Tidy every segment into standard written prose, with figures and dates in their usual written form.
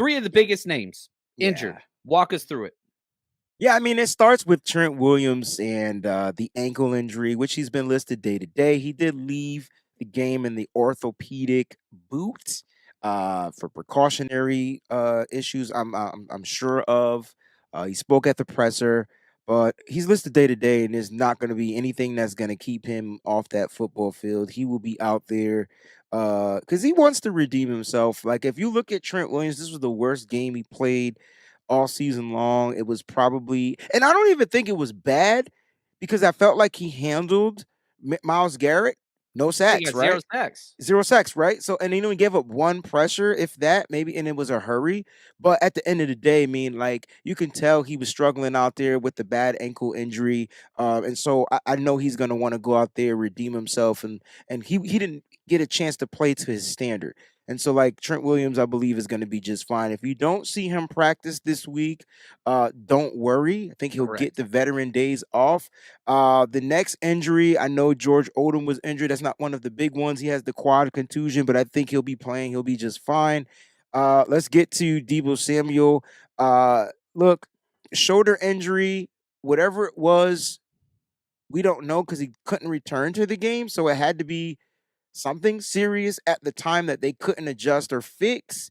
Three of the biggest names injured. Yeah. Walk us through it. Yeah, I mean, it starts with Trent Williams and the ankle injury, which he's been listed day to day. He did leave the game in the orthopedic boot for precautionary issues. I'm sure of. He spoke at the presser, but he's listed day to day, and there's not going to be anything that's going to keep him off that football field. He will be out there because he wants to redeem himself. Like if you look at Trent Williams, this was the worst game he played all season long. It was probably, and I don't even think it was bad because I felt like he handled Myles Garrett. No He sacks, got 0 right? sacks. 0 sacks, right? So, and he only gave up one pressure, if that, maybe, and it was a hurry. But at the end of the day, I mean, like you can tell he was struggling out there with the bad ankle injury, and so I know he's gonna want to go out there, redeem himself, and he didn't get a chance to play to his standard. And so, like Trent Williams, I believe is going to be just fine. If you don't see him practice this week, don't worry. I think he'll get Correct. the veteran days off. The next injury, I know George Odom was injured. That's not one of the big ones. He has the quad contusion, but I think he'll be playing. He'll be just fine. Let's get to Deebo Samuel. Look, shoulder injury, whatever it was, we don't know because he couldn't return to the game. So it had to be something serious at the time that they couldn't adjust or fix.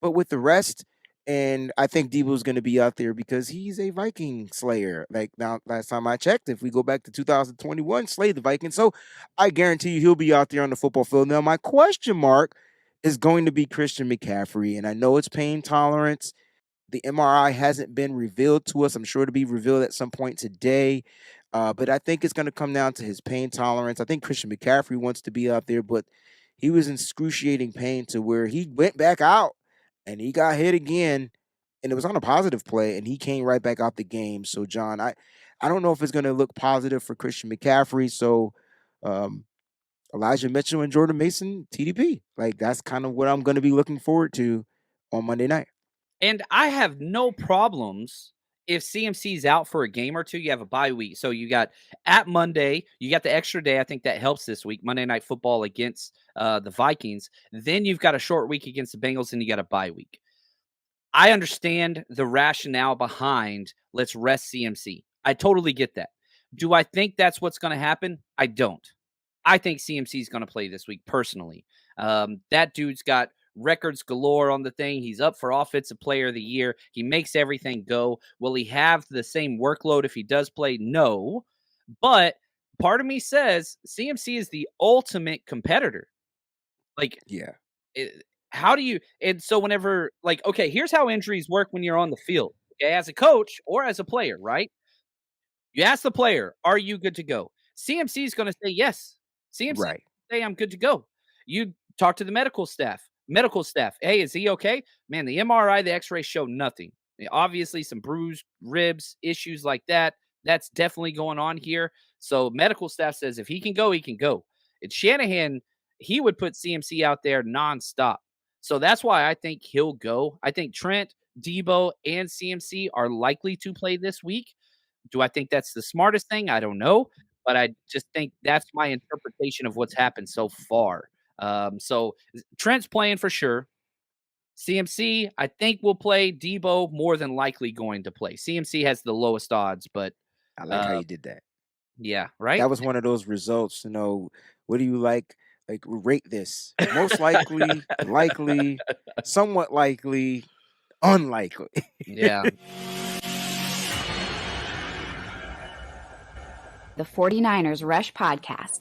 But with the rest, and I think Debo's going to be out there because he's a Viking slayer. Like now, last time I checked, if we go back to 2021, slayed the Vikings. So I guarantee you he'll be out there on the football field. Now, my question mark is going to be Christian McCaffrey. And I know it's pain tolerance. The MRI hasn't been revealed to us. I'm sure it'll be revealed at some point today. But I think it's going to come down to his pain tolerance. I think Christian McCaffrey wants to be out there, but he was in excruciating pain to where he went back out and he got hit again. And it was on a positive play, and he came right back out the game. So, John, I don't know if it's going to look positive for Christian McCaffrey. So, Elijah Mitchell and Jordan Mason, TDP. Like, that's kind of what I'm going to be looking forward to on Monday night. And I have no problems if CMC's out for a game or two. You have a bye week. So you got at Monday, you got the extra day. I think that helps this week. Monday Night Football against the Vikings. Then you've got a short week against the Bengals, and you got a bye week. I understand the rationale behind let's rest CMC. I totally get that. Do I think that's what's going to happen? I don't. I think CMC is going to play this week personally. That dude's got records galore on the thing. He's up for Offensive Player of the Year. He makes everything go. Will he have the same workload if he does play? No. But part of me says CMC is the ultimate competitor. Like, Yeah. how do you, and so whenever, like, okay, here's how injuries work when you're on the field. Okay, as a coach or as a player, right? You ask the player, are you good to go? CMC is going to say yes. CMC Right. say I'm good to go. You talk to the medical staff. Hey, is he okay? Man, the MRI, the X-ray show nothing. Obviously, some bruised ribs, issues like that. That's definitely going on here. So medical staff says if he can go, he can go. It's Shanahan. He would put CMC out there nonstop. So that's why I think he'll go. I think Trent, Deebo, and CMC are likely to play this week. Do I think that's the smartest thing? I don't know, but I just think that's my interpretation of what's happened so far. So Trent's playing for sure. CMC, I think will play. Deebo more than likely going to play. CMC has the lowest odds, but I like how you did that. yeah, right. That was one of those results, what do you like? Like rate this. Most likely, likely, somewhat likely, unlikely. Yeah. The 49ers Rush Podcast.